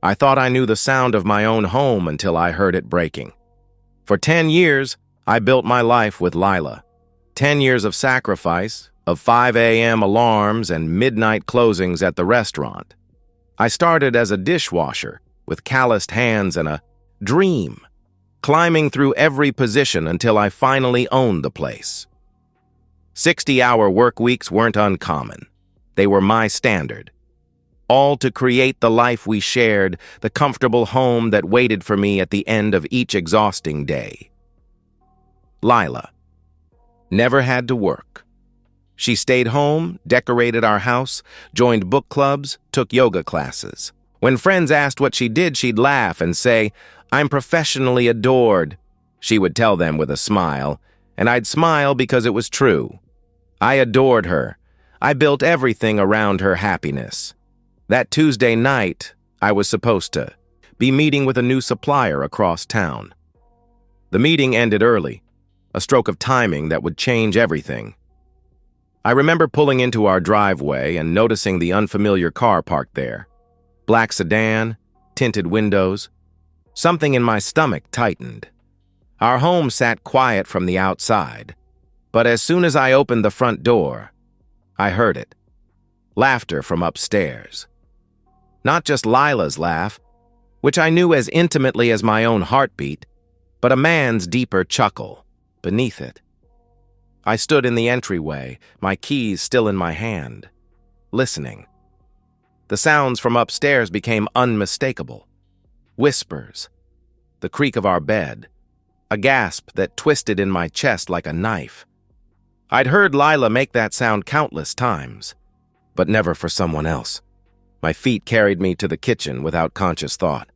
I thought I knew the sound of my own home until I heard it breaking. For 10 years, I built my life with Lila. 10 years of sacrifice, of 5 a.m. alarms and midnight closings at the restaurant. I started as a dishwasher, with calloused hands and a dream, climbing through every position until I finally owned the place. 60-hour work weeks weren't uncommon. They were my standard. All to create the life we shared, the comfortable home that waited for me at the end of each exhausting day. Lila never had to work. She stayed home, decorated our house, joined book clubs, took yoga classes. When friends asked what she did, she'd laugh and say, "I'm professionally adored." She would tell them with a smile, and I'd smile because it was true. I adored her. I built everything around her happiness. That Tuesday night, I was supposed to be meeting with a new supplier across town. The meeting ended early, a stroke of timing that would change everything. I remember pulling into our driveway and noticing the unfamiliar car parked there. Black sedan, tinted windows. Something in my stomach tightened. Our home sat quiet from the outside, but as soon as I opened the front door, I heard it. Laughter from upstairs. Not just Lila's laugh, which I knew as intimately as my own heartbeat, but a man's deeper chuckle beneath it. I stood in the entryway, my keys still in my hand, listening. The sounds from upstairs became unmistakable. Whispers, the creak of our bed, a gasp that twisted in my chest like a knife. I'd heard Lila make that sound countless times, but never for someone else. My feet carried me to the kitchen without conscious thought.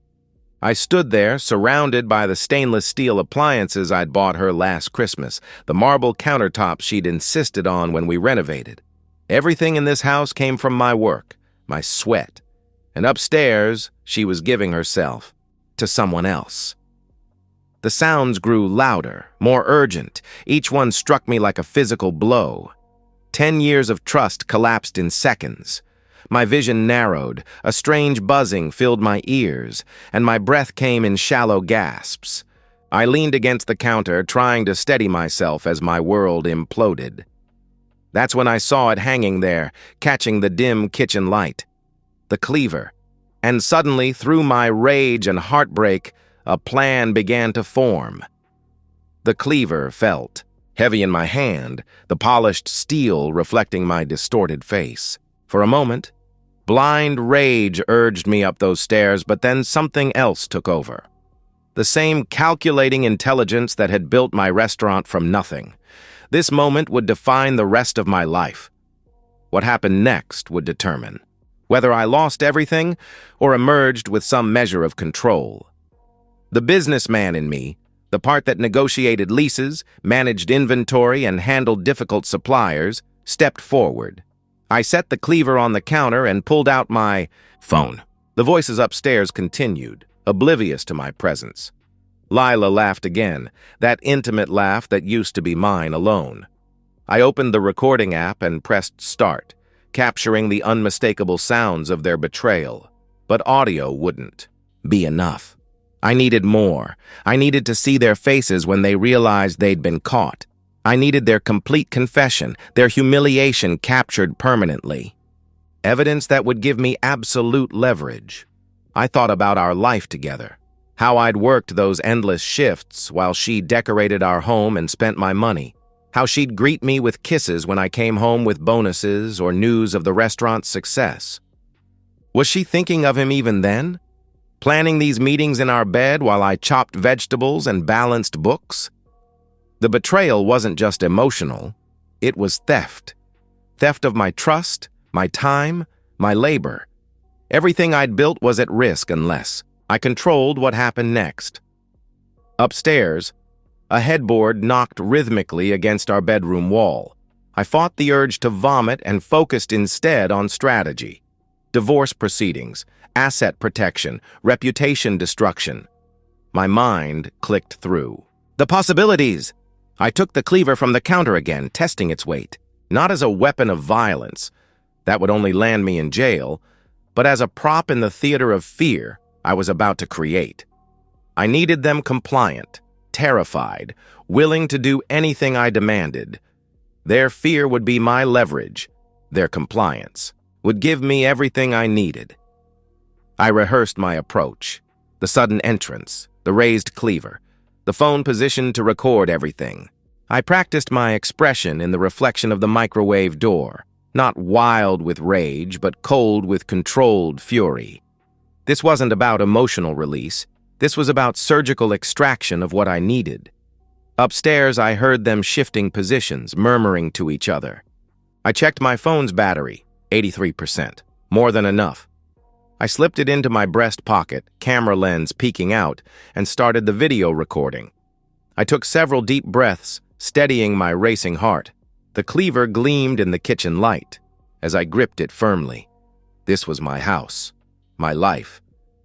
I stood there, surrounded by the stainless steel appliances I'd bought her last Christmas, the marble countertops she'd insisted on when we renovated. Everything in this house came from my work, my sweat, and upstairs she was giving herself to someone else. The sounds grew louder, more urgent. Each one struck me like a physical blow. 10 years of trust collapsed in seconds. My vision narrowed, a strange buzzing filled my ears, and my breath came in shallow gasps. I leaned against the counter, trying to steady myself as my world imploded. That's when I saw it hanging there, catching the dim kitchen light. The cleaver. And suddenly, through my rage and heartbreak, a plan began to form. The cleaver felt heavy in my hand, the polished steel reflecting my distorted face. For a moment, blind rage urged me up those stairs, but then something else took over. The same calculating intelligence that had built my restaurant from nothing. This moment would define the rest of my life. What happened next would determine whether I lost everything or emerged with some measure of control. The businessman in me, the part that negotiated leases, managed inventory, and handled difficult suppliers, stepped forward. I set the cleaver on the counter and pulled out my phone. The voices upstairs continued, oblivious to my presence. Lila laughed again, that intimate laugh that used to be mine alone. I opened the recording app and pressed start, capturing the unmistakable sounds of their betrayal. But audio wouldn't be enough. I needed more. I needed to see their faces when they realized they'd been caught. I needed their complete confession, their humiliation captured permanently. Evidence that would give me absolute leverage. I thought about our life together, how I'd worked those endless shifts while she decorated our home and spent my money, how she'd greet me with kisses when I came home with bonuses or news of the restaurant's success. Was she thinking of him even then? Planning these meetings in our bed while I chopped vegetables and balanced books? The betrayal wasn't just emotional, it was theft. Theft of my trust, my time, my labor. Everything I'd built was at risk unless I controlled what happened next. Upstairs, a headboard knocked rhythmically against our bedroom wall. I fought the urge to vomit and focused instead on strategy. Divorce proceedings, asset protection, reputation destruction. My mind clicked through. The possibilities! I took the cleaver from the counter again, testing its weight. Not as a weapon of violence, that would only land me in jail, but as a prop in the theater of fear. I was about to create. I needed them compliant, terrified, willing to do anything I demanded. Their fear would be my leverage. Their compliance would give me everything I needed. I rehearsed my approach, the sudden entrance, the raised cleaver, the phone positioned to record everything. I practiced my expression in the reflection of the microwave door, not wild with rage, but cold with controlled fury. This wasn't about emotional release. This was about surgical extraction of what I needed. Upstairs, I heard them shifting positions, murmuring to each other. I checked my phone's battery, 83%, more than enough. I slipped it into my breast pocket, camera lens peeking out, and started the video recording. I took several deep breaths, steadying my racing heart. The cleaver gleamed in the kitchen light as I gripped it firmly. This was my house, my life,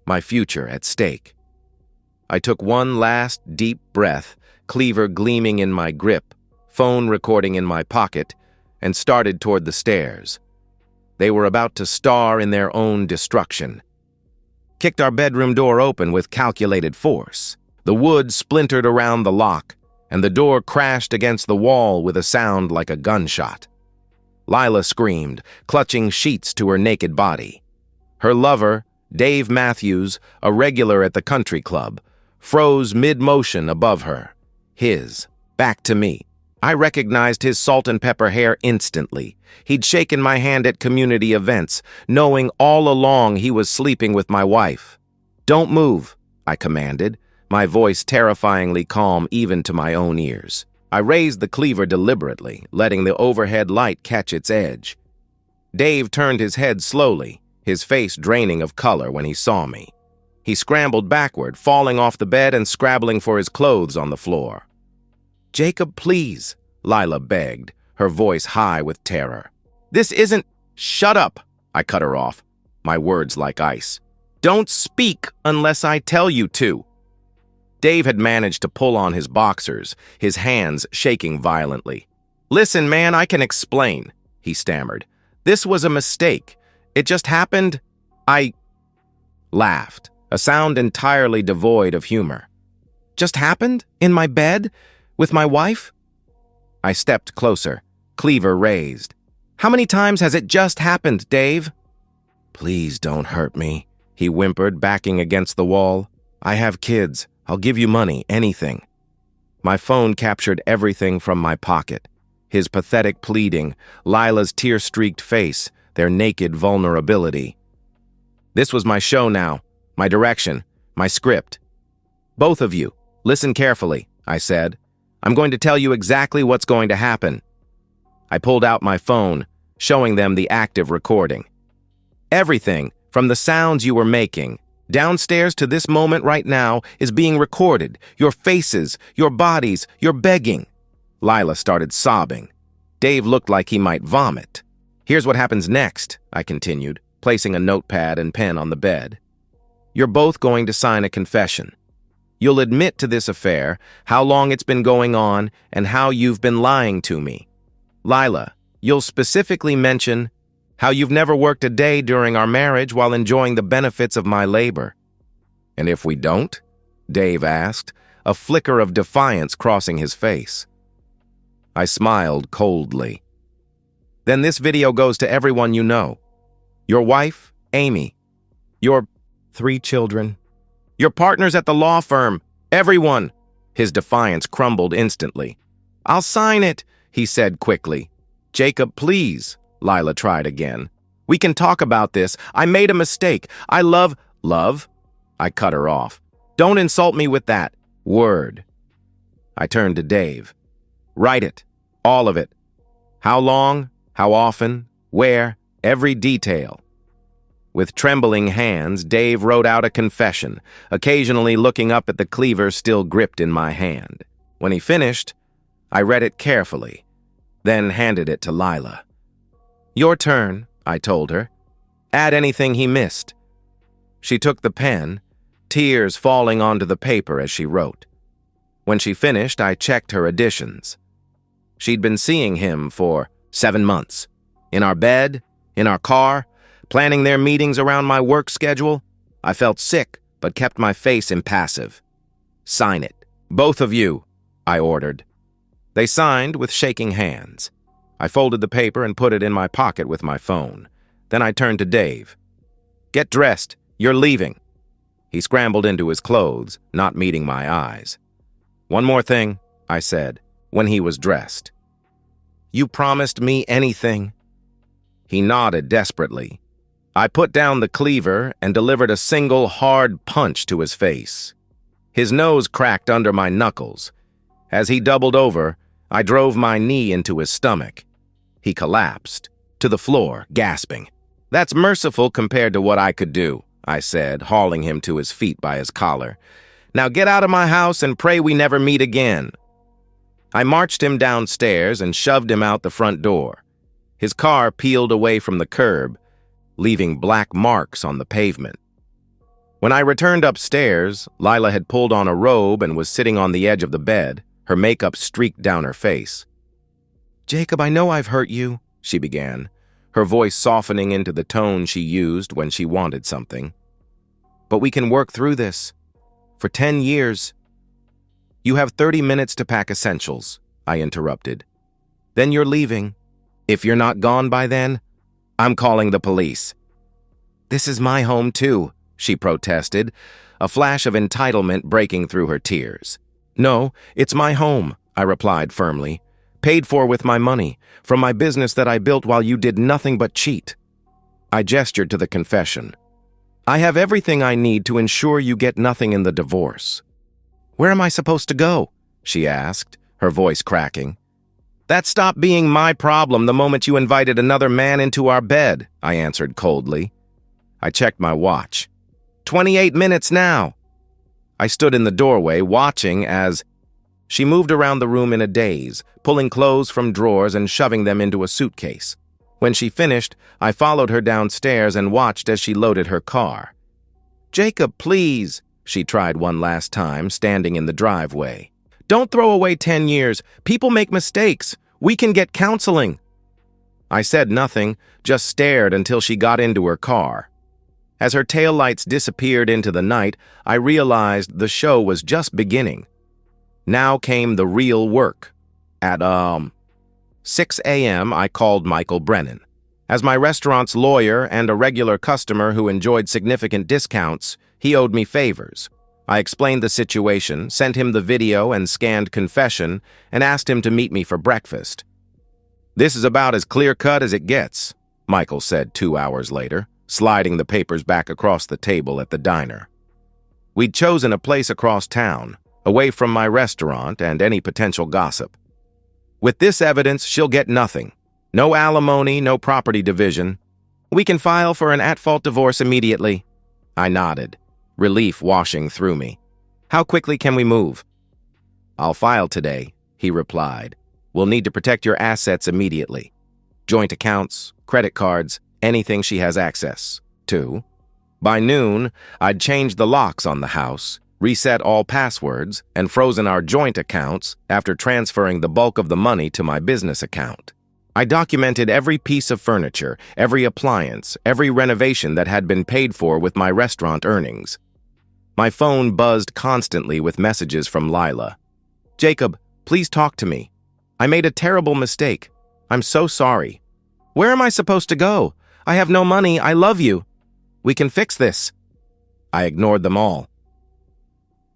my future at stake. I took one last deep breath, cleaver gleaming in my grip, phone recording in my pocket, and started toward the stairs. They were about to star in their own destruction. Kicked our bedroom door open with calculated force. The wood splintered around the lock, and the door crashed against the wall with a sound like a gunshot. Lila screamed, clutching sheets to her naked body. Her lover, Dave Matthews, a regular at the country club, froze mid-motion above her. His back to me. I recognized his salt and pepper hair instantly. He'd shaken my hand at community events, knowing all along he was sleeping with my wife. "Don't move," I commanded, my voice terrifyingly calm even to my own ears. I raised the cleaver deliberately, letting the overhead light catch its edge. Dave turned his head slowly, his face draining of color when he saw me. He scrambled backward, falling off the bed and scrabbling for his clothes on the floor. "Jacob, please," Lila begged, her voice high with terror. "This isn't—" "Shut up," I cut her off, my words like ice. "Don't speak unless I tell you to." Dave had managed to pull on his boxers, his hands shaking violently. "Listen, man, I can explain," he stammered. "This was a mistake. It just happened." I laughed, a sound entirely devoid of humor. "Just happened? In my bed? With my wife?" I stepped closer, cleaver raised. "How many times has it just happened, Dave?" "Please don't hurt me," he whimpered, backing against the wall. "I have kids. I'll give you money, anything." My phone captured everything from my pocket. His pathetic pleading, Lila's tear-streaked face, their naked vulnerability. This was my show now, my direction, my script. "Both of you, listen carefully," I said. "I'm going to tell you exactly what's going to happen." I pulled out my phone, showing them the active recording. "Everything, from the sounds you were making, downstairs to this moment right now, is being recorded. Your faces, your bodies, your begging." Lila started sobbing. Dave looked like he might vomit. "Here's what happens next," I continued, placing a notepad and pen on the bed. "You're both going to sign a confession. You'll admit to this affair, how long it's been going on, and how you've been lying to me. Lila, you'll specifically mention how you've never worked a day during our marriage while enjoying the benefits of my labor." "And if we don't?" Dave asked, a flicker of defiance crossing his face. I smiled coldly. "Then this video goes to everyone you know. Your wife, Amy. Your 3 children. Your partners at the law firm. Everyone." His defiance crumbled instantly. "I'll sign it," he said quickly. "Jacob, please," Lila tried again. "We can talk about this. I made a mistake. I love—" "Love?" I cut her off. "Don't insult me with that word." I turned to Dave. "Write it. All of it. How long, how often, where, every detail." With trembling hands, Dave wrote out a confession, occasionally looking up at the cleaver still gripped in my hand. When he finished, I read it carefully, then handed it to Lila. "Your turn," I told her. "Add anything he missed." She took the pen, tears falling onto the paper as she wrote. When she finished, I checked her additions. She'd been seeing him for 7 months. In our bed, in our car, planning their meetings around my work schedule. I felt sick, but kept my face impassive. "Sign it. Both of you," I ordered. They signed with shaking hands. I folded the paper and put it in my pocket with my phone. Then I turned to Dave. "Get dressed. You're leaving." He scrambled into his clothes, not meeting my eyes. "One more thing," I said, when he was dressed. "You promised me anything?" He nodded desperately. I put down the cleaver and delivered a single hard punch to his face. His nose cracked under my knuckles. As he doubled over, I drove my knee into his stomach. He collapsed to the floor, gasping. "That's merciful compared to what I could do," I said, hauling him to his feet by his collar. "Now get out of my house and pray we never meet again." I marched him downstairs and shoved him out the front door. His car peeled away from the curb, leaving black marks on the pavement. When I returned upstairs, Lila had pulled on a robe and was sitting on the edge of the bed, her makeup streaked down her face. "Jacob, I know I've hurt you," she began, her voice softening into the tone she used when she wanted something. "But we can work through this. For 10 years. You have 30 minutes to pack essentials," I interrupted. "Then you're leaving. If you're not gone by then, I'm calling the police." "This is my home too," she protested, a flash of entitlement breaking through her tears. "No, it's my home," I replied firmly. "Paid for with my money, from my business that I built while you did nothing but cheat." I gestured to the confession. "I have everything I need to ensure you get nothing in the divorce." "Where am I supposed to go?" she asked, her voice cracking. "That stopped being my problem the moment you invited another man into our bed," I answered coldly. I checked my watch. 28 minutes now. I stood in the doorway, watching as she moved around the room in a daze, pulling clothes from drawers and shoving them into a suitcase. When she finished, I followed her downstairs and watched as she loaded her car. "Jacob, please," she tried one last time, standing in the driveway. "Don't throw away 10 years. People make mistakes. We can get counseling." I said nothing, just stared until she got into her car. As her taillights disappeared into the night, I realized the show was just beginning. Now came the real work. At 6 a.m., I called Michael Brennan. As my restaurant's lawyer and a regular customer who enjoyed significant discounts, he owed me favors. I explained the situation, sent him the video and scanned confession, and asked him to meet me for breakfast. "This is about as clear-cut as it gets," Michael said 2 hours later, sliding the papers back across the table at the diner. We'd chosen a place across town, away from my restaurant and any potential gossip. "With this evidence, she'll get nothing. No alimony, no property division. We can file for an at-fault divorce immediately." I nodded, relief washing through me. "How quickly can we move?" "I'll file today," he replied. "We'll need to protect your assets immediately. Joint accounts, credit cards, anything she has access to. By noon, I'd changed the locks on the house, reset all passwords, and frozen our joint accounts after transferring the bulk of the money to my business account. I documented every piece of furniture, every appliance, every renovation that had been paid for with my restaurant earnings. My phone buzzed constantly with messages from Lila. "Jacob, please talk to me. I made a terrible mistake. I'm so sorry. Where am I supposed to go? I have no money. I love you. We can fix this." I ignored them all.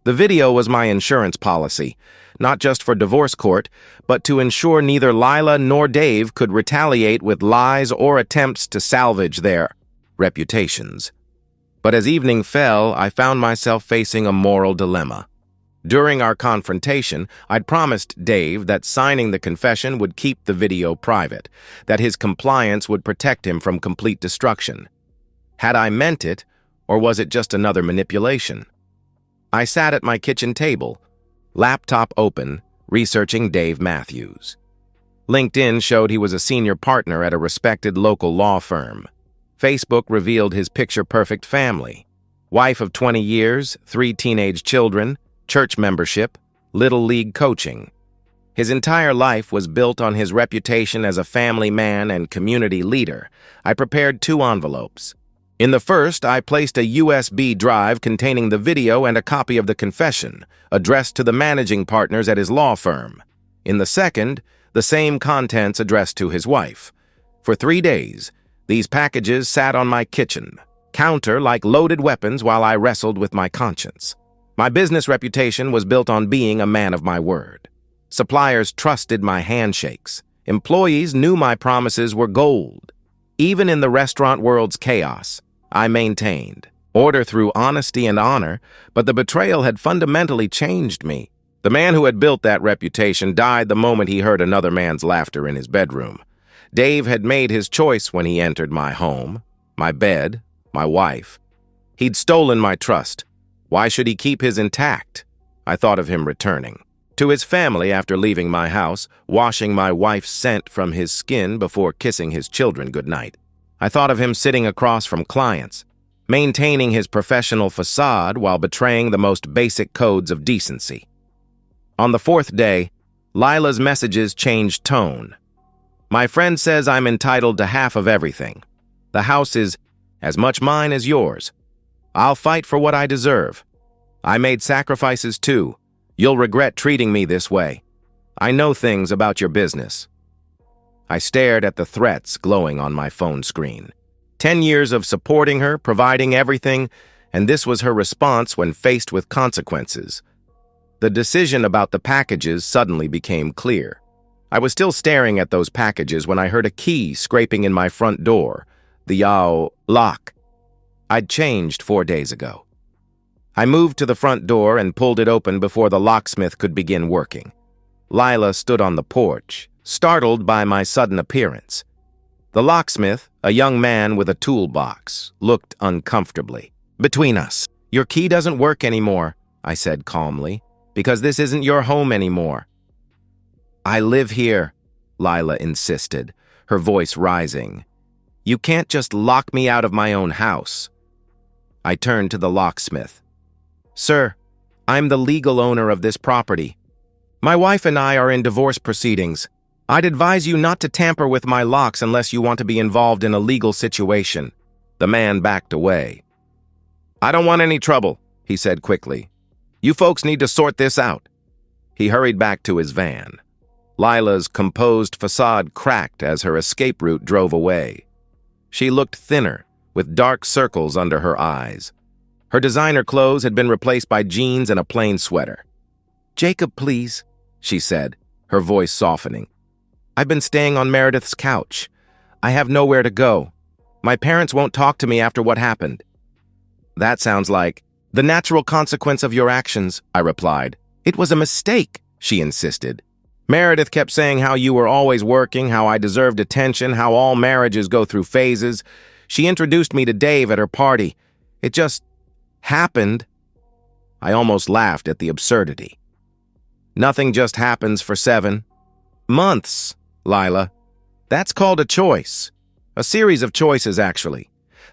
The video was my insurance policy, not just for divorce court, but to ensure neither Lila nor Dave could retaliate with lies or attempts to salvage their reputations. But as evening fell, I found myself facing a moral dilemma. During our confrontation, I'd promised Dave that signing the confession would keep the video private, that his compliance would protect him from complete destruction. Had I meant it, or was it just another manipulation? I sat at my kitchen table, laptop open, researching Dave Matthews. LinkedIn showed he was a senior partner at a respected local law firm. Facebook revealed his picture-perfect family. Wife of 20 years, 3 teenage children, church membership, little league coaching. His entire life was built on his reputation as a family man and community leader. I prepared 2 envelopes. In the first, I placed a USB drive containing the video and a copy of the confession, addressed to the managing partners at his law firm. In the second, the same contents addressed to his wife. For 3 days, these packages sat on my kitchen counter like loaded weapons while I wrestled with my conscience. My business reputation was built on being a man of my word. Suppliers trusted my handshakes. Employees knew my promises were gold. Even in the restaurant world's chaos, I maintained order through honesty and honor, but the betrayal had fundamentally changed me. The man who had built that reputation died the moment he heard another man's laughter in his bedroom. Dave had made his choice when he entered my home, my bed, my wife. He'd stolen my trust. Why should he keep his intact? I thought of him returning to his family after leaving my house, washing my wife's scent from his skin before kissing his children goodnight. I thought of him sitting across from clients, maintaining his professional facade while betraying the most basic codes of decency. On the 4th day, Lila's messages changed tone. My friend says I'm entitled to half of everything. The house is as much mine as yours. I'll fight for what I deserve. I made sacrifices too. You'll regret treating me this way. I know things about your business. I stared at the threats glowing on my phone screen. 10 years of supporting her, providing everything, and this was her response when faced with consequences. The decision about the packages suddenly became clear. I was still staring at those packages when I heard a key scraping in my front door, the lock. I'd changed 4 days ago. I moved to the front door and pulled it open before the locksmith could begin working. Lila stood on the porch, startled by my sudden appearance. The locksmith, a young man with a toolbox, looked uncomfortably. Between us, your key doesn't work anymore, I said calmly, because this isn't your home anymore. I live here, Lila insisted, her voice rising. You can't just lock me out of my own house. I turned to the locksmith. Sir, I'm the legal owner of this property. My wife and I are in divorce proceedings. I'd advise you not to tamper with my locks unless you want to be involved in a legal situation. The man backed away. I don't want any trouble, he said quickly. You folks need to sort this out. He hurried back to his van. Lila's composed facade cracked as her escape route drove away. She looked thinner, with dark circles under her eyes. Her designer clothes had been replaced by jeans and a plain sweater. Jacob, please, she said, her voice softening. I've been staying on Meredith's couch. I have nowhere to go. My parents won't talk to me after what happened. That sounds like the natural consequence of your actions, I replied. It was a mistake, she insisted. Meredith kept saying how you were always working, how I deserved attention, how all marriages go through phases. She introduced me to Dave at her party. It just happened. I almost laughed at the absurdity. Nothing just happens for 7 months, Lila. That's called a choice. A series of choices, actually.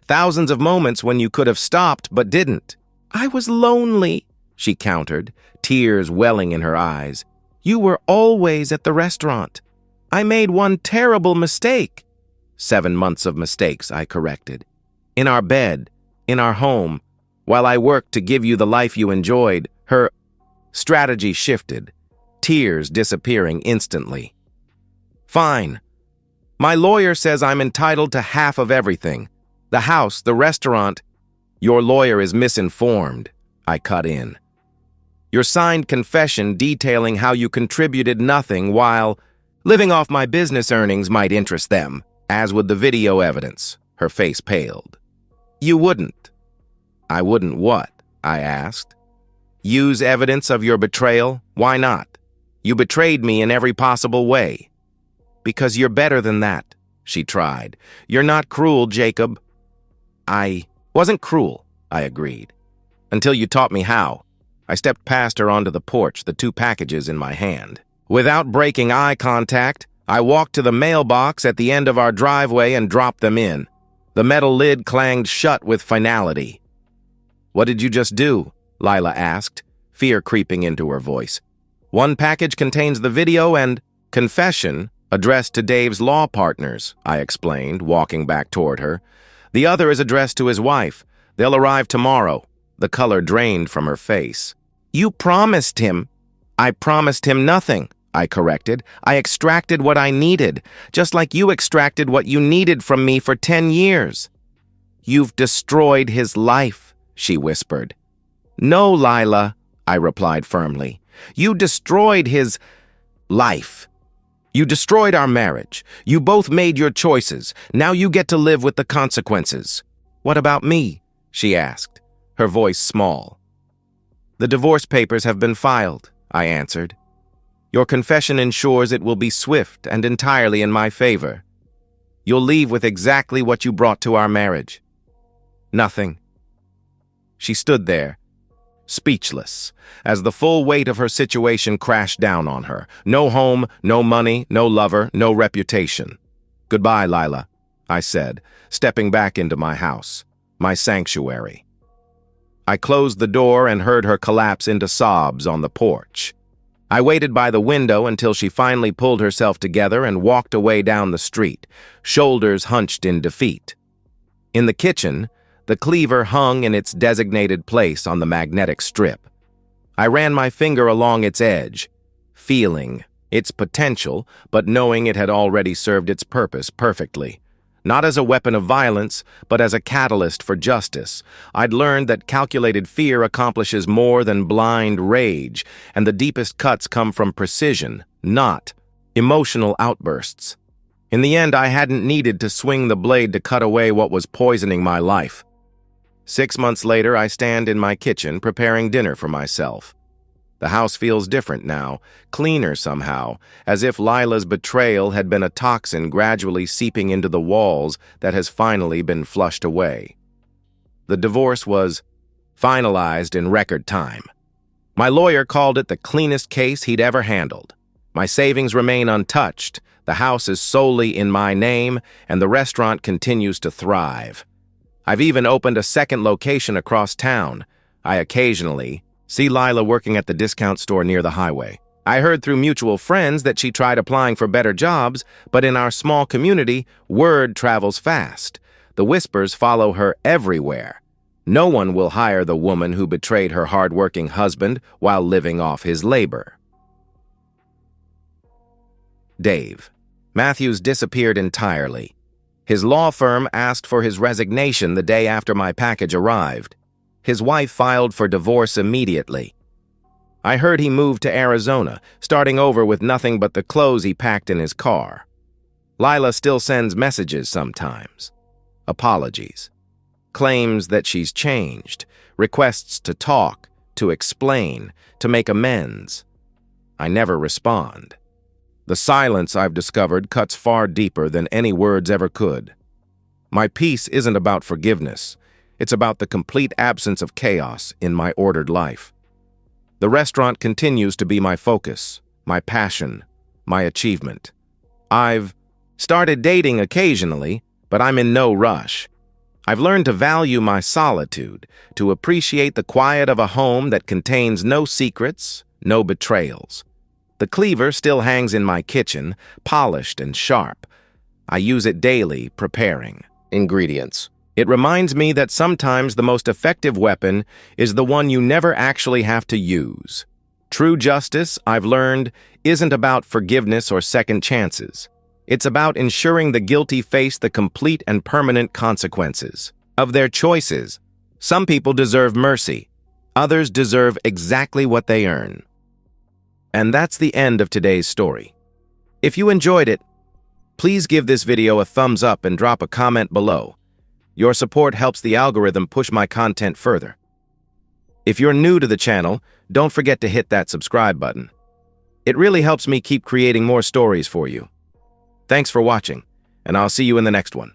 Thousands of moments when you could have stopped but didn't. I was lonely, she countered, tears welling in her eyes. You were always at the restaurant. I made one terrible mistake. 7 months of mistakes, I corrected. In our bed, in our home, while I worked to give you the life you enjoyed, her strategy shifted, tears disappearing instantly. Fine. My lawyer says I'm entitled to half of everything. The house, the restaurant. Your lawyer is misinformed, I cut in. Your signed confession detailing how you contributed nothing while living off my business earnings might interest them, as would the video evidence. Her face paled. You wouldn't. I wouldn't what? I asked. Use evidence of your betrayal? Why not? You betrayed me in every possible way. Because you're better than that, she tried. You're not cruel, Jacob. I wasn't cruel, I agreed. Until you taught me how. I stepped past her onto the porch, the 2 packages in my hand. Without breaking eye contact, I walked to the mailbox at the end of our driveway and dropped them in. The metal lid clanged shut with finality. What did you just do? Lila asked, fear creeping into her voice. 1 package contains the video and confession addressed to Dave's law partners, I explained, walking back toward her. The other is addressed to his wife. They'll arrive tomorrow. The color drained from her face. You promised him. I promised him nothing, I corrected. I extracted what I needed, just like you extracted what you needed from me for 10 years. You've destroyed his life, she whispered. No, Lila, I replied firmly. You destroyed his life. You destroyed our marriage. You both made your choices. Now you get to live with the consequences. What about me? She asked, her voice small. The divorce papers have been filed, I answered. Your confession ensures it will be swift and entirely in my favor. You'll leave with exactly what you brought to our marriage. Nothing. She stood there, speechless, as the full weight of her situation crashed down on her. No home, no money, no lover, no reputation. Goodbye, Lila, I said, stepping back into my house, my sanctuary. I closed the door and heard her collapse into sobs on the porch. I waited by the window until she finally pulled herself together and walked away down the street, shoulders hunched in defeat. In the kitchen, the cleaver hung in its designated place on the magnetic strip. I ran my finger along its edge, feeling its potential, but knowing it had already served its purpose perfectly. Not as a weapon of violence, but as a catalyst for justice. I'd learned that calculated fear accomplishes more than blind rage, and the deepest cuts come from precision, not emotional outbursts. In the end, I hadn't needed to swing the blade to cut away what was poisoning my life. 6 months later, I stand in my kitchen preparing dinner for myself. The house feels different now, cleaner somehow, as if Lila's betrayal had been a toxin gradually seeping into the walls that has finally been flushed away. The divorce was finalized in record time. My lawyer called it the cleanest case he'd ever handled. My savings remain untouched, the house is solely in my name, and the restaurant continues to thrive. I've even opened a second location across town. I occasionally see Lila working at the discount store near the highway. I heard through mutual friends that she tried applying for better jobs, but in our small community, word travels fast. The whispers follow her everywhere. No one will hire the woman who betrayed her hard-working husband while living off his labor. Dave. Matthews disappeared entirely. His law firm asked for his resignation the day after my package arrived. His wife filed for divorce immediately. I heard he moved to Arizona, starting over with nothing but the clothes he packed in his car. Lila still sends messages sometimes. Apologies. Claims that she's changed. Requests to talk, to explain, to make amends. I never respond. The silence, I've discovered, cuts far deeper than any words ever could. My peace isn't about forgiveness. It's about the complete absence of chaos in my ordered life. The restaurant continues to be my focus, my passion, my achievement. I've started dating occasionally, but I'm in no rush. I've learned to value my solitude, to appreciate the quiet of a home that contains no secrets, no betrayals. The cleaver still hangs in my kitchen, polished and sharp. I use it daily, preparing. Ingredients. It reminds me that sometimes the most effective weapon is the one you never actually have to use. True justice, I've learned, isn't about forgiveness or second chances. It's about ensuring the guilty face the complete and permanent consequences of their choices. Some people deserve mercy. Others deserve exactly what they earn. And that's the end of today's story. If you enjoyed it, please give this video a thumbs up and drop a comment below. Your support helps the algorithm push my content further. If you're new to the channel, don't forget to hit that subscribe button. It really helps me keep creating more stories for you. Thanks for watching, and I'll see you in the next one.